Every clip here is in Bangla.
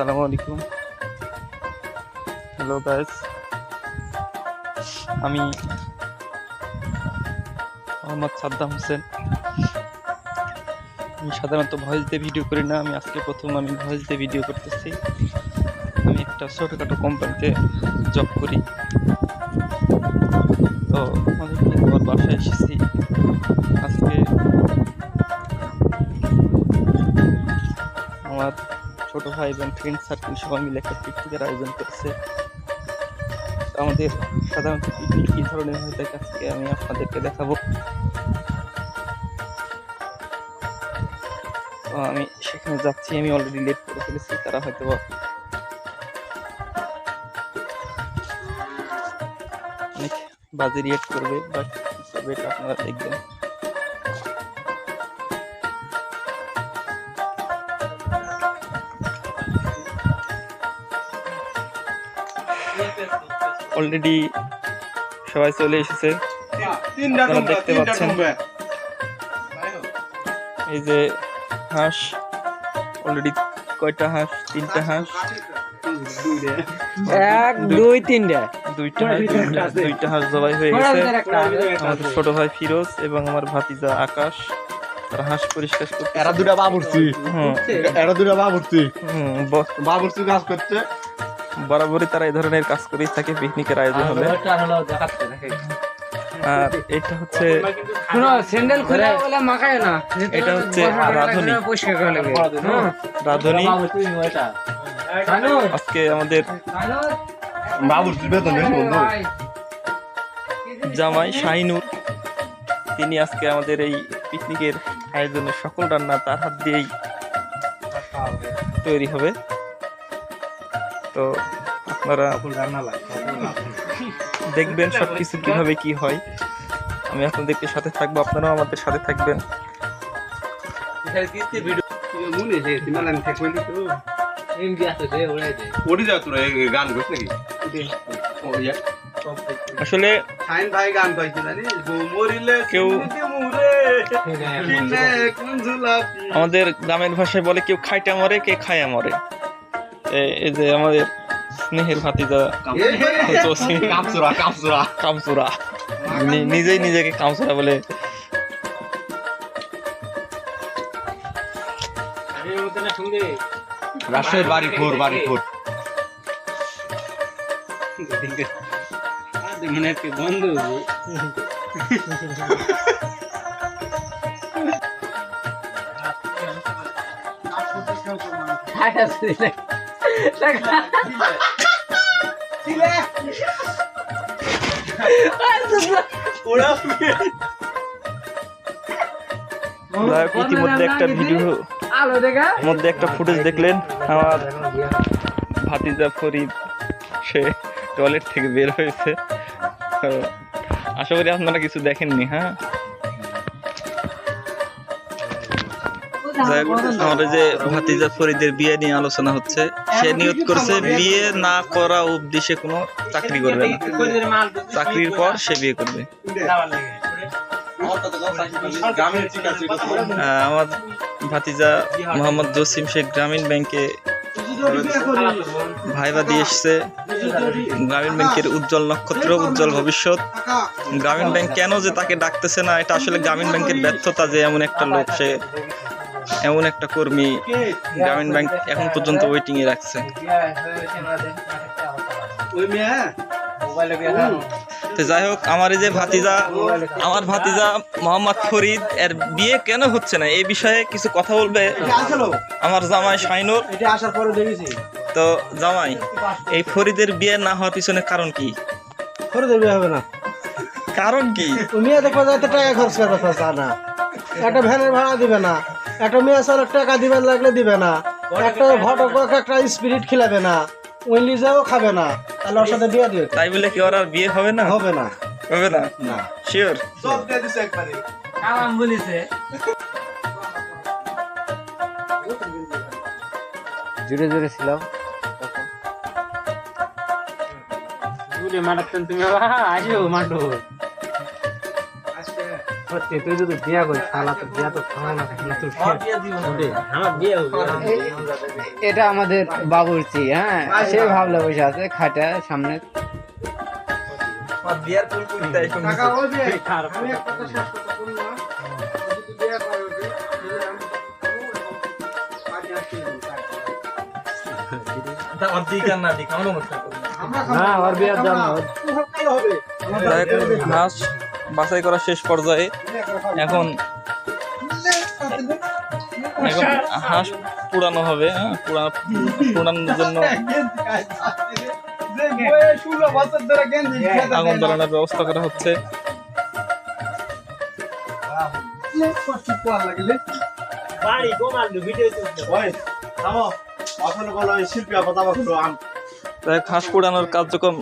আসসালামু আলাইকুম। হ্যালো গাইস, আমি মোহাম্মদ সাদ্দাম হোসেন। আমি সাধারণত ভয়েস দিয়ে ভিডিও করি না, আমি আজকে প্রথম ভয়েস দিয়ে ভিডিও করতেছি। আমি একটা ছোটোখাটো কোম্পানিতে জব করি। তো অনেকদিন পর বাসায় এসেছি। আজকে আমার ছোট ভাই এবং ফ্রেন্ড সার্কেল সবাই মিলে একটা পিকনিকের আয়োজন করেছে। আমাদের সাধারণত পিকনিক কী ধরনের হয়ে থাকে আজকে আমি আপনাদেরকে দেখাবো। তো আমি সেখানে যাচ্ছি, আমি অলরেডি লেট করে ফেলেছি। তারা হয়তো অনেক বাজে রিয়েক্ট করবে, বাট এটা আপনারা দেখবেন। অলরেডি সবাই চলে এসেছে, আপনারা দেখতে পাচ্ছেন। এই যে হাঁস, অলরেডি কয়টা হাঁস? তিনটা হাঁস, দুইটা হাঁস জবাই হয়ে গেছে। আমাদের ছোট ভাই ফিরোজ এবং আমার ভাতিজা আকাশ তারা হাঁস পরিষ্কার করতে, কাজ করতে বরাবরই তারা এই ধরনের কাজ করেই থাকে পিকনিকের আয়োজন হলে। আর এটা হচ্ছে এটা হচ্ছে রাধুনি। রাধুনি আজকে আমাদের জামাই শাহিনুর, তিনি আজকে আমাদের এই পিকনিকের আয়োজনের সকল রান্না তার হাত দিয়েই তৈরি হবে। তো আপনারা দেখবেন সবকিছু কিভাবে কি হয়। আমি আপনাদেরকে সাথে থাকবো, আপনারাও আমাদের সাথে থাকবেন। আসলে কেউ আমাদের গ্রামের ভাষায় বলে কেউ খাইটা মরে, কে খায়া মরে। এই যে আমাদের স্নেহের ভাতিজা কামচুরা, নিজেই নিজেকে কামচুরা বলে। রাজশাহীর বাড়িপুর বন্ধু ইতিমধ্যে একটা ভিডিও মধ্যে একটা ফুটেজ দেখলেন, আমার ভাতিজা ফরিদ সে টয়লেট থেকে বের হয়েছে। আশা করি আপনারা কিছু দেখেননি। হ্যাঁ, আমাদের যে ভাতিজা ফরিদের বিয়ে নিয়ে আলোচনা হচ্ছে, সে নিয়ত করছে বিয়ে না করা অবধি সে কোনো চাকরি করবে না, চাকরির পর সে বিয়ে করবে। আমার ভাতিজা মোহাম্মদ জসিম শেখ গ্রামীণ ব্যাংকে ভাইবা দিয়ে এসছে। গ্রামীণ ব্যাংকের উজ্জ্বল নক্ষত্র, উজ্জ্বল ভবিষ্যৎ। গ্রামীণ ব্যাংক কেন যে তাকে ডাকতেছে না, এটা আসলে গ্রামীণ ব্যাংকের ব্যর্থতা যে এমন একটা লোক, সে এমন একটা কর্মী গ্রামীণ ব্যাংক এখন পর্যন্ত ওয়েটিং এ রাখছে। তো যাই হোক, আমার এই যে আমার ভাতিজা মোহাম্মদ ফরিদ এর বিয়ে কেন হচ্ছে না এই বিষয়ে কিছু কথা বলবে আমার জামাই শাহিনুর। তো জামাই, এই ফরিদের বিয়ে না হওয়ার পিছনে কারণ কি? ফরিদের বিয়ে হবে না কারণ কি? মেয়ে দেখো যাতে টাকা খরচ করবে না, একটা ভ্যানের ভাড়া দিবে না, একটা মেয়ে সাল টাকা দিবেন লাগলে দিবে না, একটা ঘটক একটা স্পিরিট খিলাবে না, ওই লিজাও খাবে না, তাহলে ওর সাথে বিয়ে দিয়ে তাই বলে কি ওর আর বিয়ে হবে না? হবে না, হবে না, না শিওর। সব দিয়ে দিছে একবারে কালাম বলিছে জুড়ে জুড়ে ছিলাম তখন জুড়ে মারাতেন তুমি। আসো মাঠো আজকে তুই যদি বিয়া করিস তাহলে তো বিয়া তো খাওয়া না আমার বিয়ে এটা আমাদের বাবুর্চি, হ্যাঁ, সে ভাবলে বসে আছে খাটা সামনে। বিয়ার ফুল কুড়ি দেয় টাকা ওই যে আমি একটা কথা শেষ কথা বলি না, যদি বিয়া করে হাঁস বাছাই করা শেষ পর্যায়ে। এখন হাঁস পুরানো হবে, হ্যাঁ, পুরানোর জন্য আগুন জ্বালানোর ব্যবস্থা করা হচ্ছে। হাঁস পোড়ানোর কার্যক্রম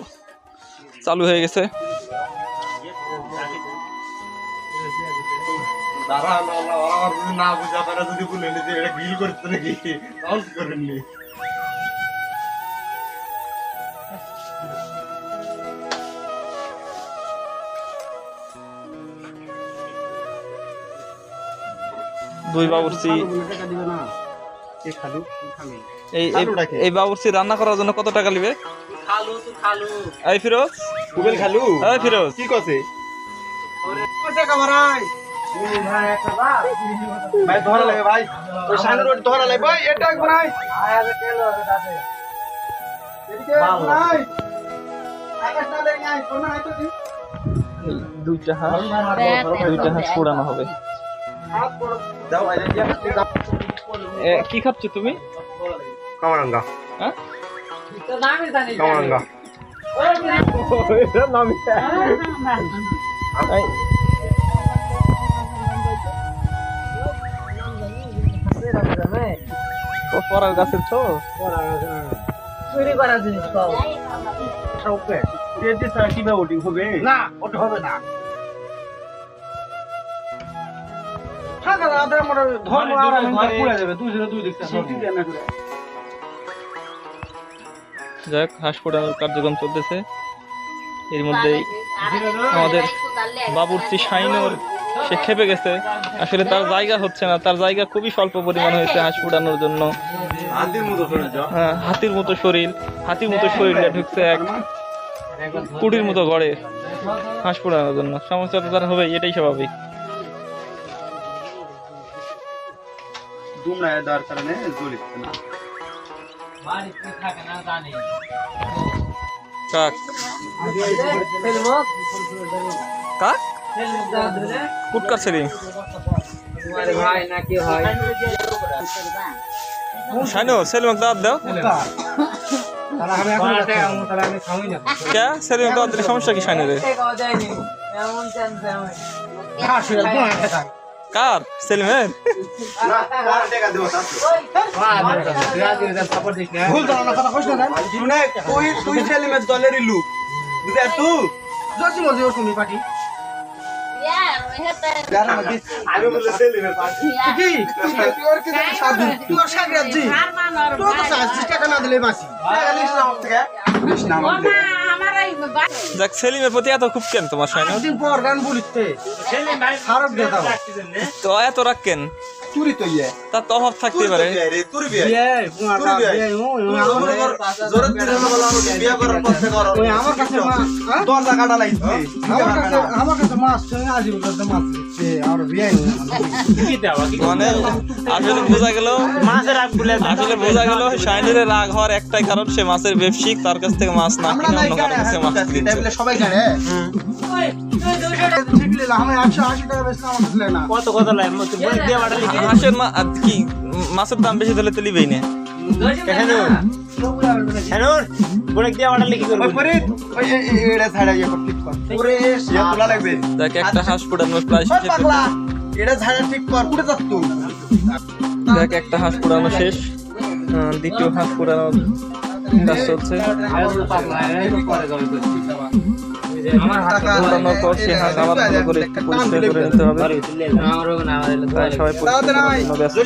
চালু হয়ে গেছে। না বুঝা তারা যদি বলে যে এটা গ্রিল করতে নাকি করেননি। দুই বাবুর্চি এই বাবুর্চি রান্না করার জন্য কত টাকা নিবে? এই ফিরোজ, কুবেল খালু এই ফিরোজ, কি কছে ভাই ধরা লাগে ভাই, ওই সামনে রোড ধরা লাগে ভাই, এটা ভাই দুইটা হাঁস পোড়ানো হবে। কি খাচ্ছ তুমি? কামারাঙ্গা, হ্যাঁ, কামারাঙ্গা পরার গাছের তো চুরি করা জিনিস পাও না, ওটা হবে না। ধর্ম আর পুড়ে যাবে, দুই দিকটা যাক, হাঁস পোড়ানোর কার্যক্রম চলতেছে। এর মধ্যেই আমাদের বাবুর্চি শাইনুর সে খেপে গেছে। আসলে তার জায়গা হচ্ছে না, তার জায়গা খুবই স্বল্প পরিমাণ হয়েছে হাঁস পোড়ানোর জন্য। হ্যাঁ, হাতির মতো শরীরে ঢুকছে এক কুটির মতো ঘরে হাঁস পোড়ানোর জন্য। সমস্যা তো তার হবে, এটাই স্বাভাবিক। দেওয়ার কারণে জ্বলিচ্ছে না। কাক কাক কুটকার ছেলে ভাই নাকি হয় শাইনুর, সেলিম দাঁত দাও। কে সেলিম দাঁত দিলে সমস্যা কি শাইনুরের? কার? সেলিমের? তুই সেলিমের দলেরই লোক, বুঝে তুই পার্টি আমি বলতে সেলিমের পার্টি কি তোর সাগরাত জি তোর তো 40 টাকা না দিলে বাঁচি যাক, সেলিমের প্রতি এত খুব কেন তোমার শাইনুর? দিন পর গান বলিতে খারাপ দেখাও তো এত রাখ কেন? চুরি তো ইয়ে তার তো অভাব থাকতে পারে। চুরি বিয়ে আমার কাছে দরজা কাটা লাগছে, আমার কাছে মাছ আজীব করতে মাছ আর বিয়ে মানে আসলে বোঝা গেল শাইনুরের রাগ হওয়ার একটাই কারণ, সে মাছের ব্যবসায়িক, তার কাছ থেকে মাছ না কিনে অন্য কারো কাছে মাছ কিনছে। সবাই জানে হাঁসের কি মাছের দাম বেশি দিলে তো লিবেই না। দেখ, একটা হাঁস পোড়ানোর প্রায় দেখ, একটা হাঁস পোড়ানো শেষ, দ্বিতীয় হাঁস পোড়ানোর কাজ চলছে। পোড়ানোর পর সে হাঁস আবার ভালো করে একটু পরিষ্কার করে নিতে হবে। তাই সবাই পরিষ্কার করার জন্য ব্যস্ত।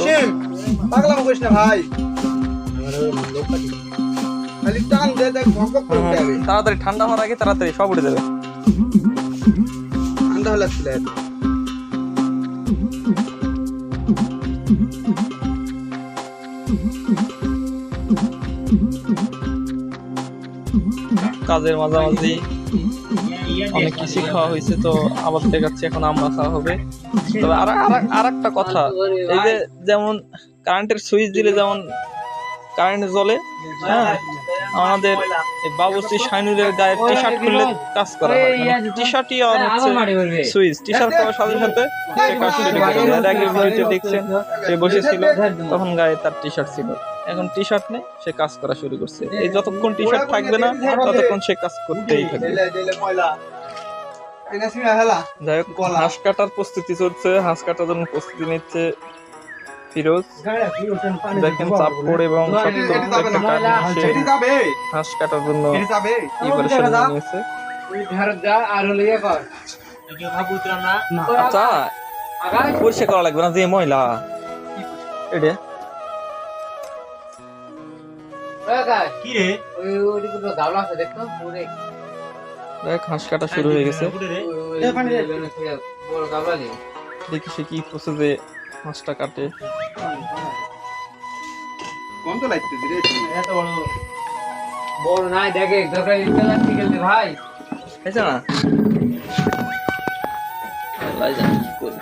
তাড়াতাড়ি ঠান্ডা হওয়ার আগে তাড়াতাড়ি সব উঠে যাবে। কাজের মাঝামাঝি অনেক কিছু খাওয়া হয়েছে, তো আবার দেখাচ্ছি এখন আমরা খাওয়া হবে। তবে আর একটা কথা, এই যে যেমন কারেন্টের সুইচ দিলে যেমন কারেন্ট জ্বলে, হ্যাঁ, আমাদের এই বাবুর্চি শাইনুরের গায়ের টি শার্ট খুললে কাজ করা হয়। টি শার্টই আর হচ্ছে সুইচ, টি শার্ট পাওয়ার সাথে সাথে সে কাজ শুরু করে দেয়। এর আগের ভিডিওতে দেখছেন সে বসেছিল, তখন গায়ে তার টি শার্ট ছিল, এখন টি শার্ট নেই, সে কাজ করা শুরু করছে। এই যতক্ষণ টি শার্ট থাকবে না ততক্ষণ সে কাজ করতেই থাকবে। যাই হোক, হাঁস কাটার প্রস্তুতি চলছে, হাঁস কাটার জন্য প্রস্তুতি নিচ্ছে ফিরোজ। দেখেন চাপড় এবং হাঁস কাটার জন্য প্রিপারেশন নিয়েছে। আচ্ছা, পরিষ্কার করা লাগবে না যে ময়লা এটা। দেখ, হাঁস কাটা শুরু হয়ে গেছে। দেখি সে কি প্রসেসে হাঁসটা কাটে। বড় নাই দেখে দরকার ভাই আচ্ছা না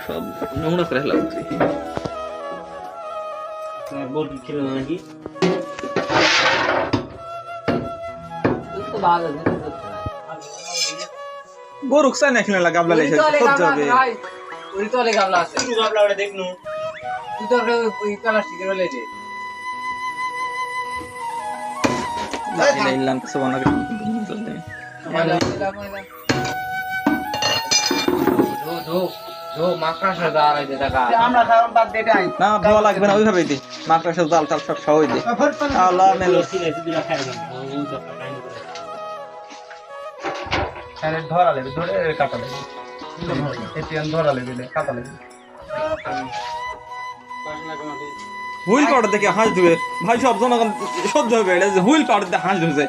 সব নোংরা করে ফেলা উচিত। গরুক চাই না খেলে গাবলা লেগে যাবে। না ধোয়া লাগবে না, ওইভাবে দি মাকড়ার সাথে জাল টাল সব সবাই দি। ধরা লেগে ধরে কাটা লেগে ধরা লেগে কাটা লেগে হুইল পাউডার দেখে হাঁস ধুয়ে ভাই সব জনগণ সহ্য হবে। হুইল পাউডার দিয়ে হাঁস ধুছে,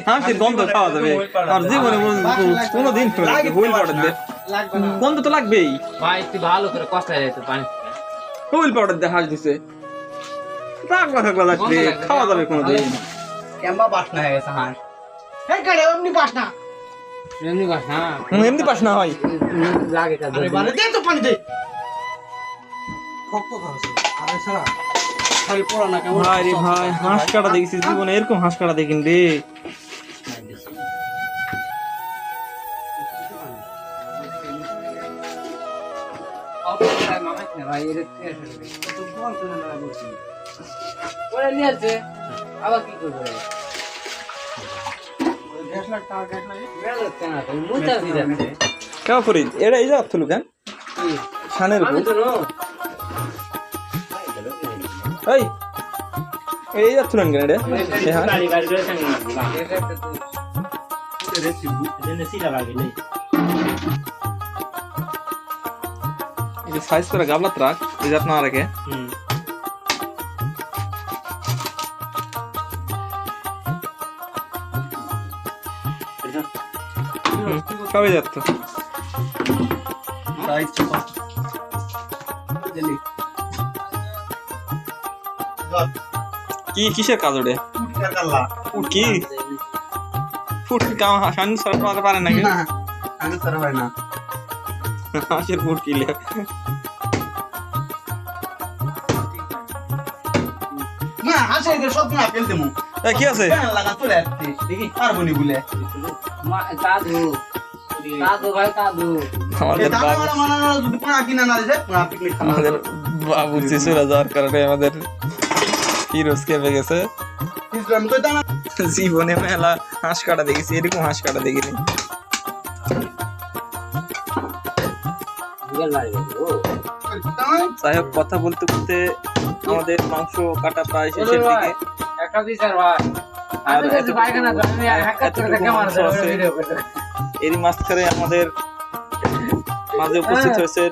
হাঁসের গন্ধ খাওয়া যাবে আর জীবনে কোনোদিন হুইল পাউডার দিয়ে গন্ধ তো লাগবেই। ভাই তুই ভালো করে কষ্ট হয়ে যেত পানি হুইল পাউডার দিয়ে হাঁস ধুছে, পাগলা থাকবা লাগবে, খাওয়া যাবে কোনোদিন। কেমবা বাসনা হয়ে গেছে হাঁস। এমনি পাস না, এমনি বাসনা এমনি পাস না হয় লাগে তো পানি দে শক্ত খাওয়াছে আরে সারা খালি পড়া না কেমন। ভাই রে ভাই, হাঁস কাটা দেখেছি জীবনে, এরকম হাঁস কাটা দেখিন রে। আবার কি করবো কেউ করি এটা এই যা তুলু কেন শানের উপর এই যা তুলেন কেন রে সাইজ করে গাবলাত রাখ, এই যাত না রাখে। কবে যাচ্ছ কি কিসের কাজ ওটা কি ফুট শানি সরাতে পারে নাকি হাঁসের ফুট কিলে কি আছে আমাদের বাবুর্চি চলে যাওয়ার কারণে আমাদের ফিরোজ কেঁপে গেছে। জীবনে মেলা হাঁস কাটা দেখেছি, এরকম হাঁস কাটা দেখিনি। যাই হোক, কথা বলতে বলতে আমাদের মাংস কাটা প্রায় শেষের দিকে। আর এরই মাঝখানে আমাদের মাঝে উপস্থিত হয়েছেন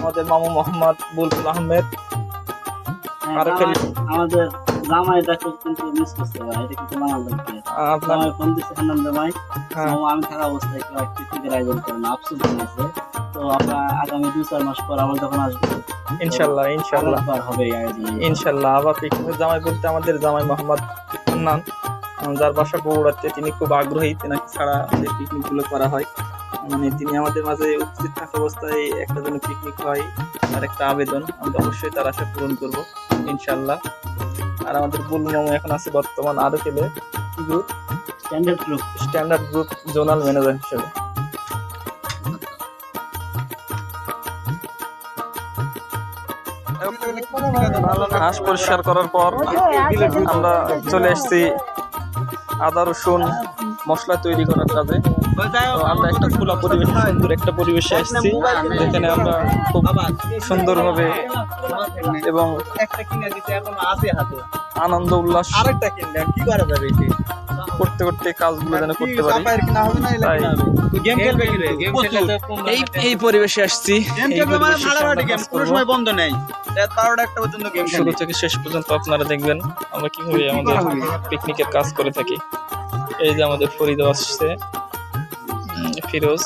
আমাদের মামু মোহাম্মদ বুলবুল আহমেদ। আমাদের জামাইটা কিন্তু মিস করতে পারে, এটা কিন্তু মানার লাগবে। জামাই ফোন দিচ্ছে হান্নান জামাই, আমি থাকা অবস্থায় কেউ পিকনিকের আয়োজন করে না, আফসোস হয়েছে। তো আমরা আগামী 2-4 মাস পর আবার যখন আসবো ইনশাল্লাহ ইনশাল্লাহ আবার হবে এই আয়োজন। ইনশাল্লাহ আবার পিকনিকের জামাই বলতে আমাদের জামাই মোহাম্মদ হান্নান, যার বাসা বগুড়াতে, তিনি খুব আগ্রহী তেনাকে ছাড়া যে পিকনিক গুলো করা হয়। মানে তিনি আমাদের মাঝে উপস্থিত থাকা অবস্থায় একটা যেন পিকনিক হয় তার একটা আবেদন, আমরা অবশ্যই তার আশা পূরণ করব ইনশাল্লাহ। আর আমাদের বুলু মামু এখন আছে বর্তমান আরকেলে group standard group zonal manager হিসেবে। হাঁস পরিষ্কার করার পর আমরা চলে এসেছি আদা রসুন মশলা তৈরি করার কাজে। তো আমরা একটা খোলা পরিবেশ, সুন্দর একটা পরিবেশে এসেছি, যেখানে আমরা খুব সুন্দরভাবে এবং আনন্দ উল্লাস করতে করতে কাজগুলো যেন করতে পারি, তাই এই পরিবেশে আসছি। এই পরিবেশে আমরা কাজ করবো। বন্ধ নেই 12টা পর্যন্ত গেম শুরু থেকে শেষ পর্যন্ত আপনারা দেখবেন আমরা কিভাবে আমাদের পিকনিকের কাজ করে থাকি। এই যে আমাদের ফরিদ আসছে, ফিরোজ,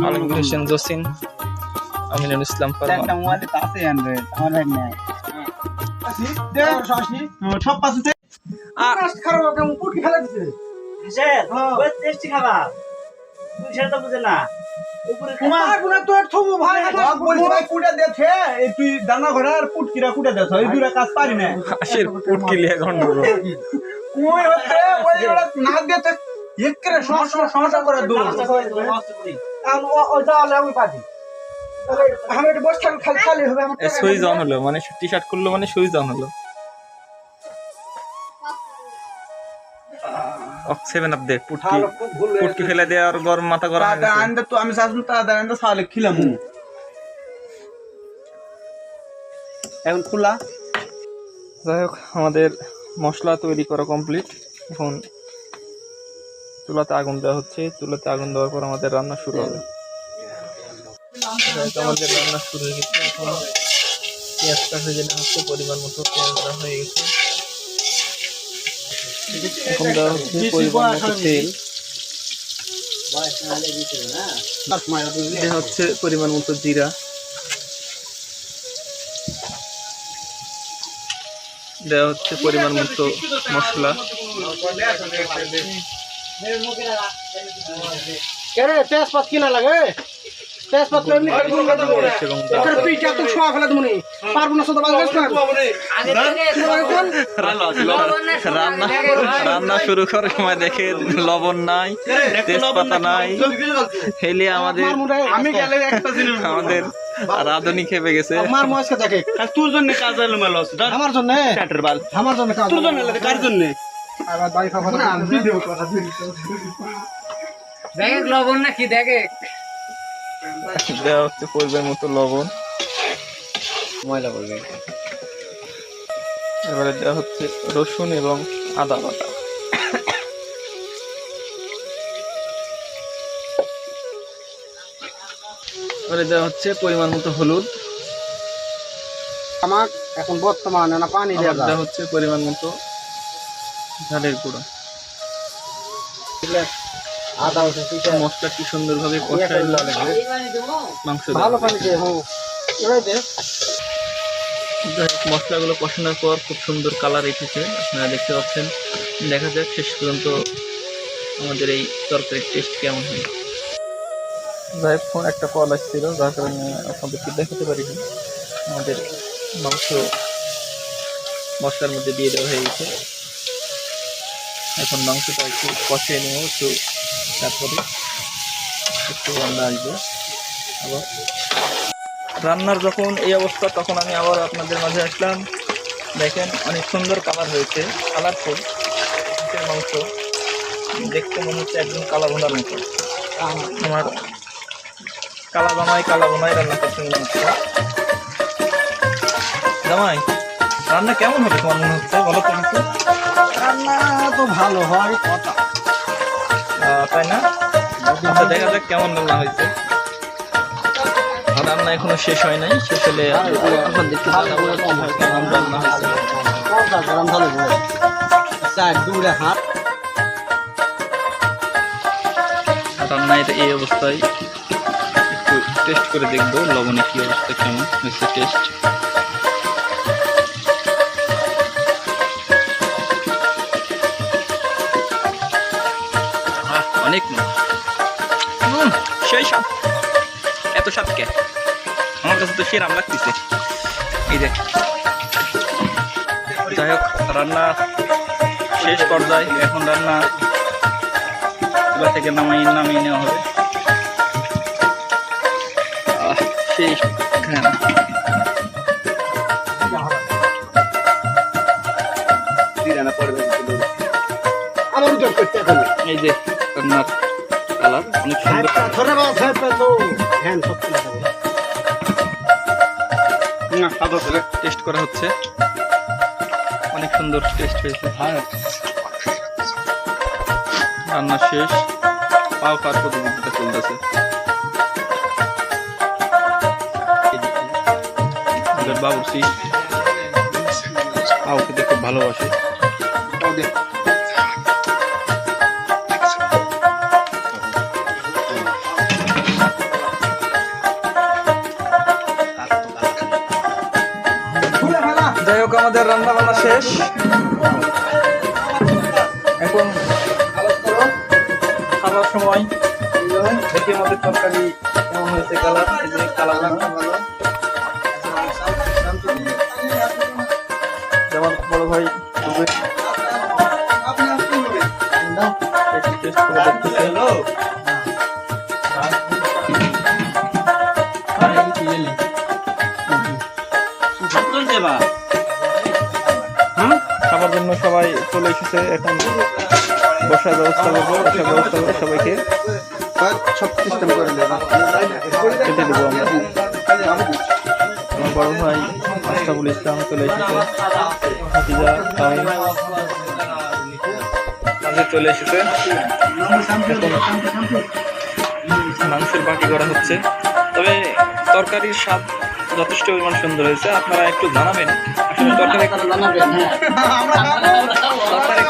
আলমগীর হোসেন জসিম, আমিনুল ইসলাম ফারমান। সব পাশে টেস্টি খাবার তুই সেটা তো বুঝে না তুই দানা ঘরে আর পুটকিরা কুটে দেছ এই দুটা কাজ পারি না হাসির পুটকি লিয়ে গন্ডগোল। ওই হচ্ছে ওই না দিতে একরে সমস্যা করে দূর সুইচ অন হলো, মানে টি শার্ট খুললো মানে সুইচ অন হলো। 7 আপ দে, পুটকি ফেলে দে আর গরম মাথা গরম হয়ে গেছে। তো আমি শাসন তা সালে খিলাম এখন খোলা। যাই হোক, আমাদের মশলা তৈরি করা কমপ্লিট। এখন চুলাতে আগুন দেওয়া হচ্ছে। চুলাতে আগুন দেওয়ার পর আমাদের রান্না শুরু হবে। আমাদের রান্না শুরু হয়ে গেছে। এখন পেঁয়াজটা ভেজে নেওয়া হচ্ছে, পরিমাণ মতো পেঁয়াজ দেওয়া হয়ে গেছে। এখন দেওয়া হচ্ছে পরিমাণ মতো তেল, দেওয়া হচ্ছে পরিমাণ মতো জিরা, দেওয়া হচ্ছে পরিমাণ মতো মশলা, তেজপাত কিনা লাগে, তেজপাত এমনি রান্না শুরু করার সময় দেখে লবণ নাই, তেজপাতা নাই, হেলে আমাদের রাঁধুনি খেপে গেছে। আমার মস্কে থাকে তোর জন্য কাজ হলো মেলো আমার জন্য, আমার জন্য কাজ, তোর জন্য কার জন্য দেখে লবণ না কি দেখে দেওয়া হচ্ছে পরিমাণ মতো লবণ, ময়লা করবে। এবারে দেওয়া হচ্ছে রসুন এবং আদা বাটা। এবারে দেওয়া হচ্ছে পরিমাণ মতো হলুদ। আমার এখন বর্তমানে না পানি আবার দেওয়া হচ্ছে পরিমাণ মতো ঝালের গুঁড়ো। আদা মশলা কি সুন্দর ভাবে কষায় মাংস ভালো পানি দিয়ে মশলাগুলো কষানোর পর খুব সুন্দর কালার এসেছে, আপনারা দেখতে পাচ্ছেন। দেখা যাক শেষ পর্যন্ত আমাদের এই তরকারির টেস্ট কেমন হয়। যাই হোক, একটা কল আসছিল, যার কারণে আপনাদেরকে দেখাতে পারিনি। আমাদের মাংস মশলার মধ্যে দিয়ে দেওয়া হয়ে গেছে। এখন মাংসটা একটু কষিয়ে নেব, একটু তারপরে একটু রান্না আসবে। আবার রান্নার যখন এই অবস্থা, তখন আমি আবার আপনাদের মাঝে আসলাম। দেখেন অনেক সুন্দর কালার হয়েছে, কালারফুল মাংস, দেখতে মনে হচ্ছে একদম কালা ভোনার মতো। আমার কালা বানাই রান্না করতে মনে হচ্ছে। জামাই, রান্না কেমন হবে তোমার মনে হচ্ছে, বলো তো কিছু। রান্না তো ভালো হয় কথা, তাই না? আচ্ছা, দেখা যাক কেমন রান্না হয়েছে। রান্না এখনো শেষ হয় নাই, শেষ হলে আপনাদেরকে জানাবো কেমন রান্না হয়েছে। রান্না এটা এই অবস্থায় একটু টেস্ট করে দেখবো লবণে কি অবস্থা, কেমন হয়েছে টেস্ট। অনেক সেই স্বাদ, এত স্বাদ কে? আমার কাছে তো সেরাম লাগতেছে। এই যে যাই হোক, রান্না শেষ পর্যায়ে, এখন রান্না চুলা থেকে নামিয়ে নেওয়া হবে। সেই ঘ্রাণ। এই যে রান্নার কালার অনেক সুন্দর, টেস্ট করা হচ্ছে, অনেক সুন্দর টেস্ট হয়েছে। রান্না শেষ, পাও খাওয়ার প্রতিযোগিতা চলতেছে। বাবুর্চি পাও খেতে খুব ভালোবাসে। যাই হোক, আমাদের রান্না বান্না শেষ, এখন খাবার সময়। দেখি আমাদের তরকারি কেমন হয়েছে, কালার, এই যে কালার যেমন বড় ভাই টেস্ট করে দেখতেছে। খাবার জন্য সবাই চলে এসেছে, এখন বসার ব্যবস্থা করবো, সবাইকে সিস্টেম করে খেতে দেবো আমরা। আমার বড় ভাই আশরাফুল ইসলাম চলে এসেছে, ভাতিজা তামিম মাঝে চলে এসেছে। এখন মাংসের বাটি করা হচ্ছে, তবে তরকারির স্বাদ যথেষ্ট পরিমাণ সুন্দর হয়েছে। আপনারা একটু জানাবেন আসলে তরকারির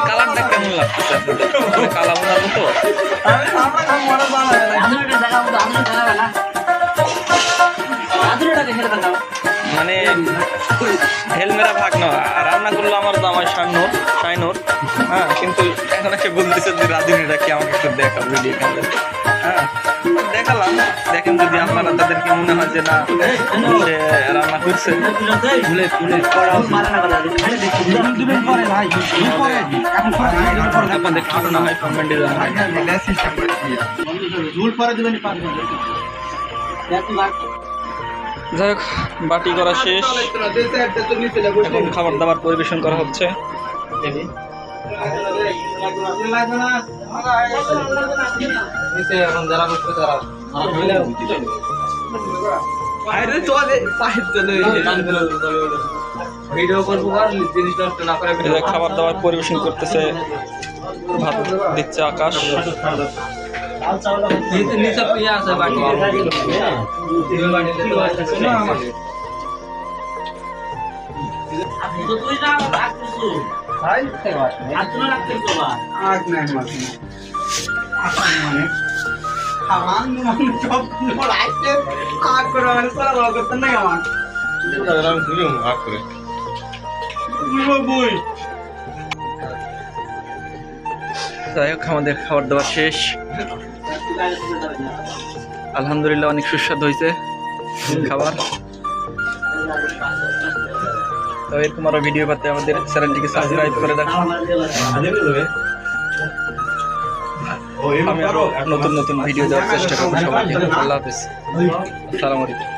কালারটা কেমন লাগতেছে আপনাদের? কালা বোনার মতো মানে হেলমেরা ভাগ না। রান্না করলো আমার জামাই শাইনোর, হ্যাঁ, কিন্তু এখন এসে বলতেছে যে রাঁধুনিটা কি আমাকে একটু দেখা ভিডিও খেলে। হ্যাঁ, দেখালাম, দেখেন যদি আপনারা তাদেরকে মনে হয় যে না সে রান্না করছে, আপনাদের কিছু না হয় কমেন্টে জানাবেন। যাই হোক, বাটি করা শেষ, এখন খাবার দাবার পরিবেশন করা হচ্ছে। খাবার দাবার পরিবেশন করতেছে, ভাত দিচ্ছে আকাশ। যাই হোক, আমাদের খাবার দাবার শেষ, আলহামদুলিল্লাহ অনেক সুস্বাদু হয়েছে খাবার। তো এরকম আরো ভিডিও পাতে আমাদের চ্যানেলটিকে সাবস্ক্রাইব করে রাখুন। আমি আরো নতুন নতুন ভিডিও দেওয়ার চেষ্টা করবো সবাইকে। আল্লাহ হাফেজ, আসসালামু আলাইকুম।